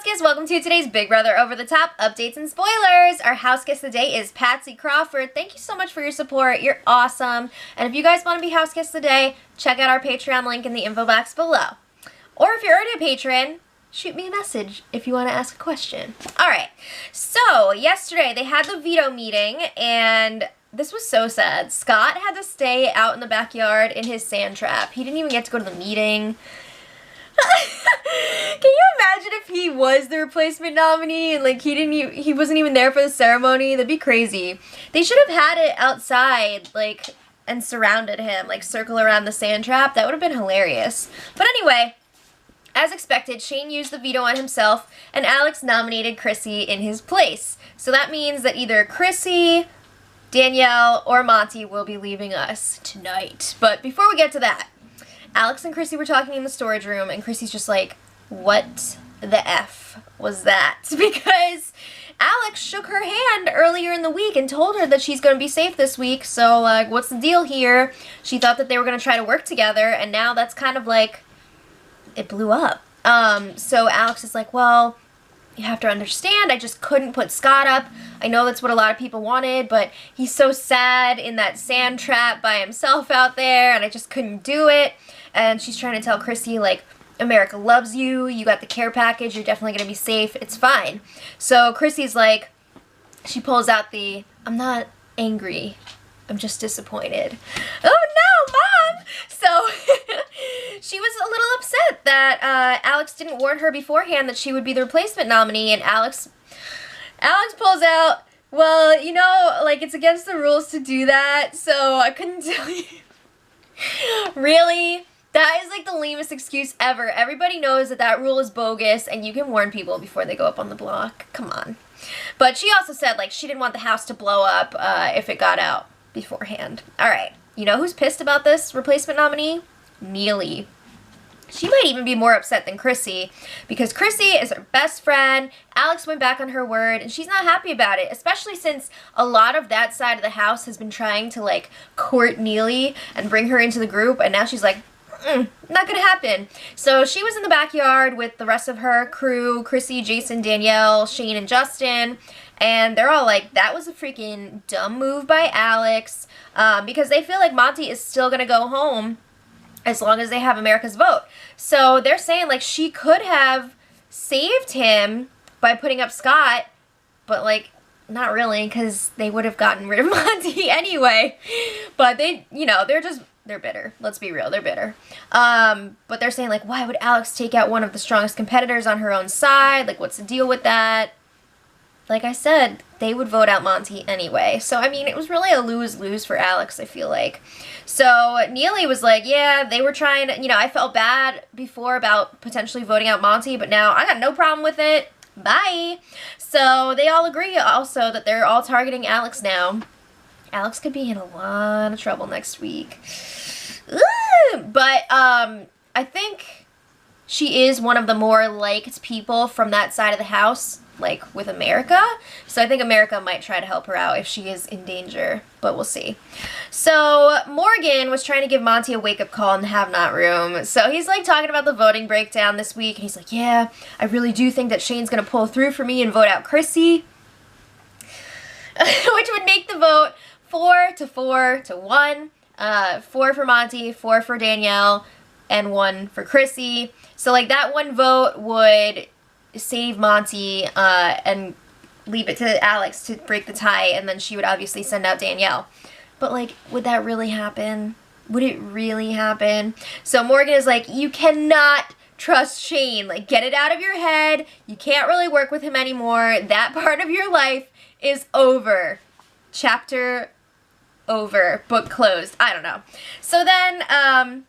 guests, welcome to today's Big Brother Over the Top updates and spoilers. Our house guest today is Patsy Crawford. Thank you so much for your support. You're awesome. And if you guys want to be house guests today, check out our Patreon link in the info box below. Or if you're already a patron, shoot me a message if you want to ask a question. Alright, so yesterday they had the veto meeting and this was so sad. Scott had to stay out in the backyard in his sand trap. He didn't even get to go to the meeting. Can you imagine if he was the replacement nominee and like he wasn't even there for the ceremony? That'd be crazy. They should have had it outside, like, and surrounded him, like circle around the sand trap. That would have been hilarious. But anyway, as expected, Shane used the veto on himself and Alex nominated Chrissy in his place. So that means that either Chrissy, Danielle, or Monty will be leaving us tonight. But before we get to that, Alex and Chrissy were talking in the storage room, and Chrissy's just like, what the F was that? Because Alex shook her hand earlier in the week and told her that she's going to be safe this week, so, like, what's the deal here? She thought that they were going to try to work together, and now that's kind of like, it blew up. So Alex is like, well, you have to understand, I just couldn't put Scott up. I know that's what a lot of people wanted, but he's so sad in that sand trap by himself out there, and I just couldn't do it. And she's trying to tell Chrissy, like, America loves you, you got the care package, you're definitely going to be safe, it's fine. So Chrissy's like, she pulls out the, I'm not angry, I'm just disappointed. Oh no, Mom! So she was a little upset that Alex didn't warn her beforehand that she would be the replacement nominee, and Alex pulls out, well, you know, like, it's against the rules to do that, so I couldn't tell you. Really? That is like the lamest excuse ever. Everybody knows that that rule is bogus and you can warn people before they go up on the block. Come on. But she also said, like, she didn't want the house to blow up if it got out beforehand. Alright, you know who's pissed about this replacement nominee? Neely. She might even be more upset than Chrissy, because Chrissy is her best friend. Alex went back on her word, and she's not happy about it, especially since a lot of that side of the house has been trying to, like, court Neely and bring her into the group, and now she's like, not gonna happen. So she was in the backyard with the rest of her crew, Chrissy, Jason, Danielle, Shane, and Justin, and they're all like, that was a freaking dumb move by Alex, because they feel like Monty is still gonna go home as long as they have America's vote. So they're saying, like, she could have saved him by putting up Scott, but, like, not really, because they would have gotten rid of Monty anyway. But they, you know, they're bitter. Let's be real, they're bitter. But they're saying, like, why would Alex take out one of the strongest competitors on her own side? Like, what's the deal with that? Like I said, they would vote out Monty anyway. So, I mean, it was really a lose-lose for Alex, I feel like. So, Neely was like, yeah, they were trying to, you know, I felt bad before about potentially voting out Monty, but now I got no problem with it. Bye. So, they all agree also that they're all targeting Alex now. Alex could be in a lot of trouble next week. Ooh, but, I think she is one of the more liked people from that side of the house, like, with America. So I think America might try to help her out if she is in danger, but we'll see. So Morgan was trying to give Monty a wake-up call in the have-not room. So he's, like, talking about the voting breakdown this week, and he's like, yeah, I really do think that Shane's gonna pull through for me and vote out Chrissy, which would make the vote 4-4-1. 4 for Monty, 4 for Danielle, and 1 for Chrissy. So, like, that one vote would save Monty and leave it to Alex to break the tie, and then she would obviously send out Danielle. But, like, would that really happen? Would it really happen? So Morgan is like, you cannot trust Shane. Like, get it out of your head. You can't really work with him anymore. That part of your life is over. Chapter over. Book closed. I don't know. So then,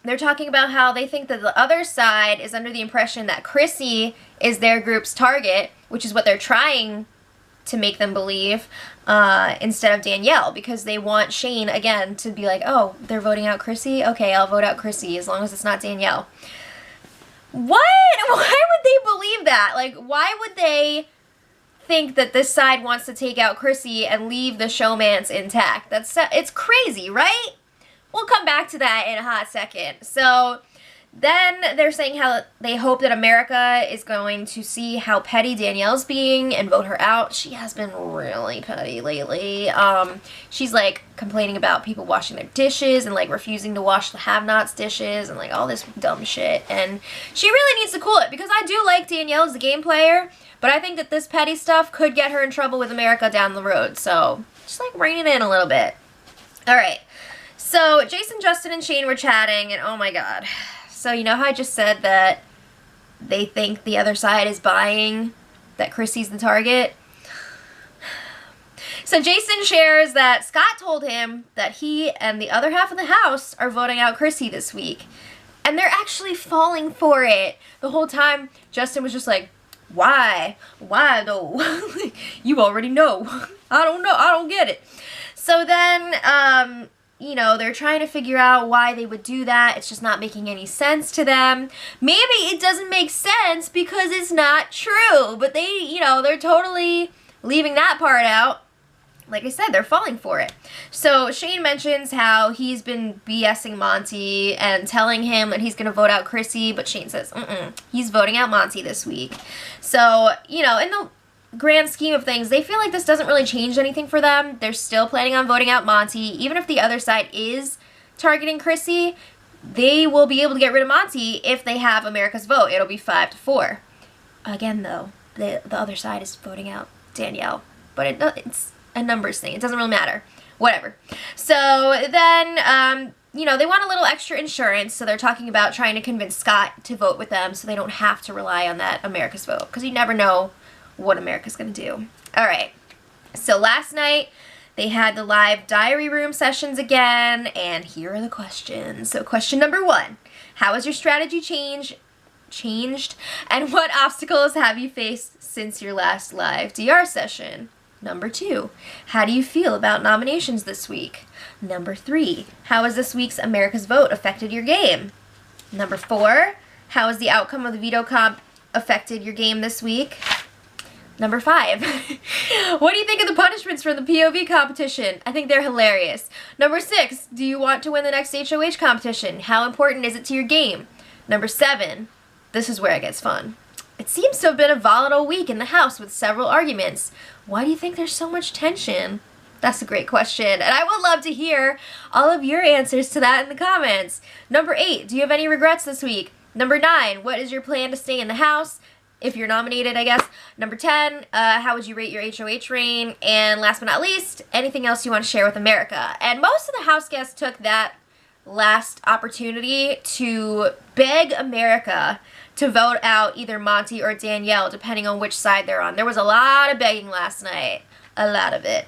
they're talking about how they think that the other side is under the impression that Chrissy is their group's target, which is what they're trying to make them believe, instead of Danielle, because they want Shane, again, to be like, oh, they're voting out Chrissy? Okay, I'll vote out Chrissy as long as it's not Danielle. What? Why would they believe that? Like, why would they think that this side wants to take out Chrissy and leave the showmance intact? It's crazy, right? We'll come back to that in a hot second. So Then they're saying how they hope that America is going to see how petty Danielle's being and vote her out. She has been really petty lately. She's like complaining about people washing their dishes and like refusing to wash the have-nots dishes and like all this dumb shit. And she really needs to cool it, because I do like Danielle as a game player, but I think that this petty stuff could get her in trouble with America down the road. So just like rein it in a little bit. All right. So Jason, Justin, and Shane were chatting, and oh my god. So you know how I just said that they think the other side is buying that Chrissy's the target? So Jason shares that Scott told him that he and the other half of the house are voting out Chrissy this week. And they're actually falling for it. The whole time, Justin was just like, why? Why though? You already know. I don't know. I don't get it. So then, you know, they're trying to figure out why they would do that. It's just not making any sense to them. Maybe it doesn't make sense because it's not true. But they, you know, they're totally leaving that part out. Like I said, they're falling for it. So Shane mentions how he's been BSing Monty and telling him that he's going to vote out Chrissy. But Shane says, he's voting out Monty this week. So, you know, in the grand scheme of things, they feel like this doesn't really change anything for them. They're still planning on voting out Monty. Even if the other side is targeting Chrissy, they will be able to get rid of Monty if they have America's vote. It'll be 5-4. Again, though, the other side is voting out Danielle. But it's a numbers thing. It doesn't really matter. Whatever. So then, you know, they want a little extra insurance, so they're talking about trying to convince Scott to vote with them so they don't have to rely on that America's vote. Because you never know what America's going to do. All right. So last night, they had the live diary room sessions again, and here are the questions. So question number 1, how has your strategy changed, and what obstacles have you faced since your last live DR session? Number 2, how do you feel about nominations this week? Number 3, how has this week's America's Vote affected your game? Number 4, how has the outcome of the veto comp affected your game this week? Number 5, what do you think of the punishments for the POV competition? I think they're hilarious. Number 6, do you want to win the next HOH competition? How important is it to your game? Number 7, this is where it gets fun. It seems to have been a volatile week in the house with several arguments. Why do you think there's so much tension? That's a great question, and I would love to hear all of your answers to that in the comments. Number 8, do you have any regrets this week? Number 9, what is your plan to stay in the house? If you're nominated, I guess. Number 10, how would you rate your HOH reign? And last but not least, anything else you want to share with America? And most of the house guests took that last opportunity to beg America to vote out either Monty or Danielle, depending on which side they're on. There was a lot of begging last night. A lot of it.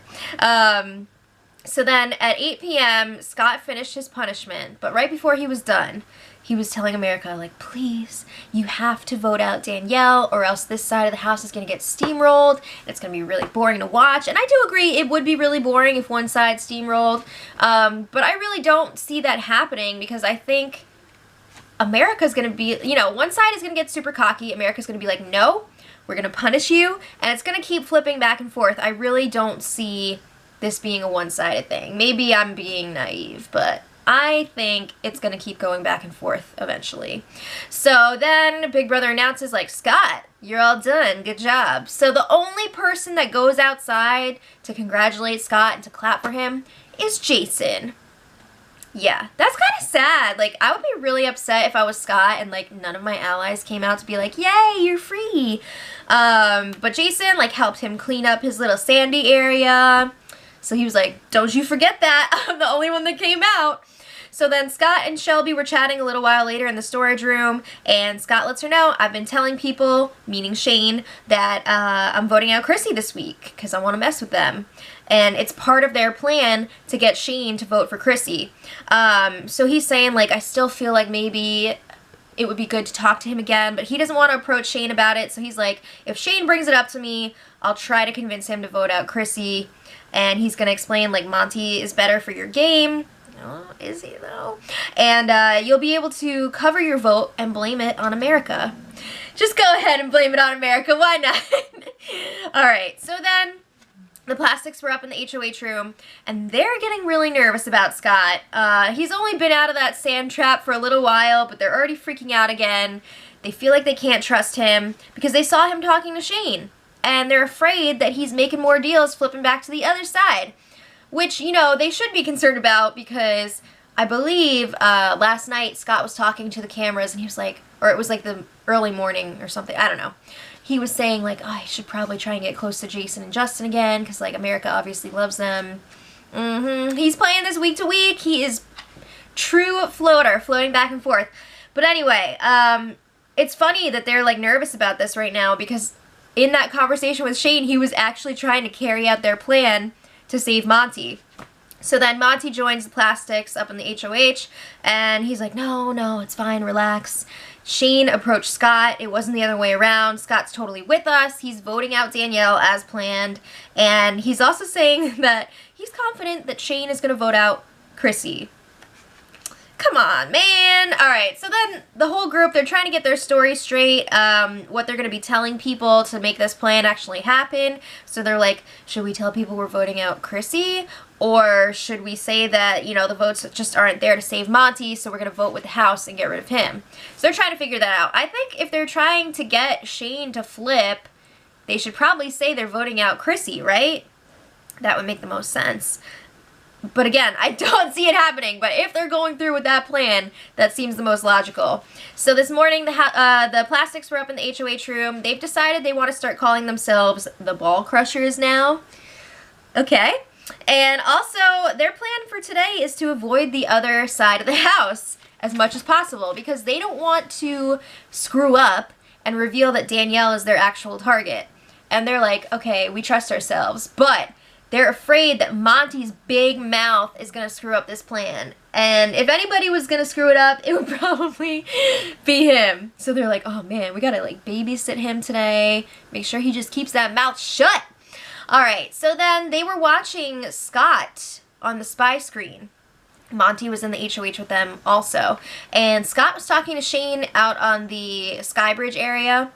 So then at 8 p.m., Scott finished his punishment, but right before he was done, he was telling America, like, please, you have to vote out Danielle or else this side of the house is going to get steamrolled. And it's going to be really boring to watch. And I do agree it would be really boring if one side steamrolled. But I really don't see that happening because I think America's going to be, you know, one side is going to get super cocky. America's going to be like, no, we're going to punish you. And it's going to keep flipping back and forth. I really don't see this being a one-sided thing. Maybe I'm being naive, but I think it's going to keep going back and forth eventually. So then Big Brother announces, like, Scott, you're all done. Good job. So the only person that goes outside to congratulate Scott and to clap for him is Jason. Yeah, that's kind of sad. Like, I would be really upset if I was Scott and, like, none of my allies came out to be like, yay, you're free. But Jason, like, helped him clean up his little sandy area. So he was like, don't you forget that. I'm the only one that came out. So then Scott and Shelby were chatting a little while later in the storage room, and Scott lets her know, I've been telling people, meaning Shane, that I'm voting out Chrissy this week because I want to mess with them. And it's part of their plan to get Shane to vote for Chrissy. So he's saying, like, I still feel like maybe it would be good to talk to him again, but he doesn't want to approach Shane about it. So he's like, if Shane brings it up to me, I'll try to convince him to vote out Chrissy. And he's going to explain, like, Monty is better for your game. Oh, is he, though? And you'll be able to cover your vote and blame it on America. Just go ahead and blame it on America. Why not? All right. So then the Plastics were up in the HOH room, and they're getting really nervous about Scott. He's only been out of that sand trap for a little while, but they're already freaking out again. They feel like they can't trust him because they saw him talking to Shane, and they're afraid that he's making more deals flipping back to the other side, which, you know, they should be concerned about because I believe last night Scott was talking to the cameras, and he was like, or it was like the early morning or something, I don't know. He was saying, like, oh, I should probably try and get close to Jason and Justin again because, like, America obviously loves them. He's playing this week to week. He is true floater, floating back and forth. But anyway, it's funny that they're, like, nervous about this right now because in that conversation with Shane, he was actually trying to carry out their plan to save Monty. So then Monty joins the Plastics up in the HOH, and he's like, no, it's fine, relax. Shane approached Scott. It wasn't the other way around. Scott's totally with us. He's voting out Danielle as planned, and he's also saying that he's confident that Shane is going to vote out Chrissy. Come on, man. All right, so then the whole group, they're trying to get their story straight, what they're going to be telling people to make this plan actually happen. So they're like, should we tell people we're voting out Chrissy? Or should we say that, you know, the votes just aren't there to save Monty, so we're going to vote with the House and get rid of him? So they're trying to figure that out. I think if they're trying to get Shane to flip, they should probably say they're voting out Chrissy, right? That would make the most sense. But again, I don't see it happening. But if they're going through with that plan, that seems the most logical. So this morning, the Plastics were up in the HOH room. They've decided they want to start calling themselves the Ball Crushers now. Okay. And also, their plan for today is to avoid the other side of the house as much as possible because they don't want to screw up and reveal that Danielle is their actual target. And they're like, okay, we trust ourselves, but they're afraid that Monty's big mouth is going to screw up this plan. And if anybody was going to screw it up, it would probably be him. So they're like, oh man, we got to like babysit him today. Make sure he just keeps that mouth shut. All right, so then they were watching Scott on the spy screen. Monty was in the HOH with them also. And Scott was talking to Shane out on the Skybridge area.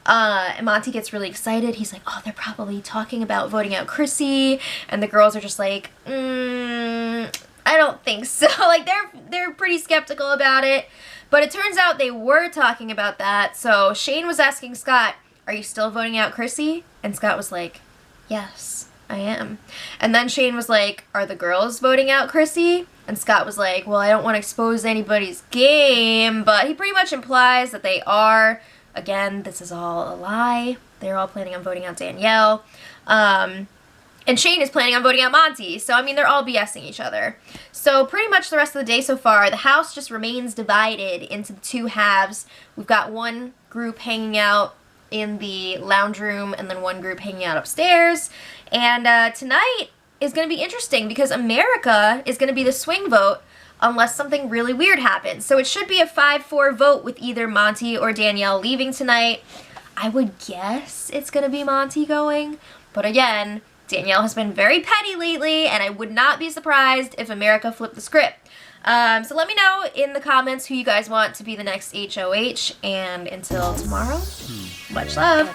And Monty gets really excited. He's like, oh, they're probably talking about voting out Chrissy. And the girls are just like, I don't think so. Like, they're pretty skeptical about it. But it turns out they were talking about that. So Shane was asking Scott, are you still voting out Chrissy? And Scott was like, yes, I am. And then Shane was like, are the girls voting out Chrissy? And Scott was like, well, I don't want to expose anybody's game. But he pretty much implies that they are. Again, this is all a lie. They're all planning on voting out Danielle. And Shane is planning on voting out Monty. So, I mean, they're all BSing each other. So, pretty much the rest of the day so far, the house just remains divided into two halves. We've got one group hanging out in the lounge room and then one group hanging out upstairs. And tonight is going to be interesting because America is going to be the swing vote unless something really weird happens. So it should be a 5-4 vote with either Monty or Danielle leaving tonight. I would guess it's going to be Monty going. But again, Danielle has been very petty lately, and I would not be surprised if America flipped the script. So let me know in the comments who you guys want to be the next HOH. And until tomorrow, much love.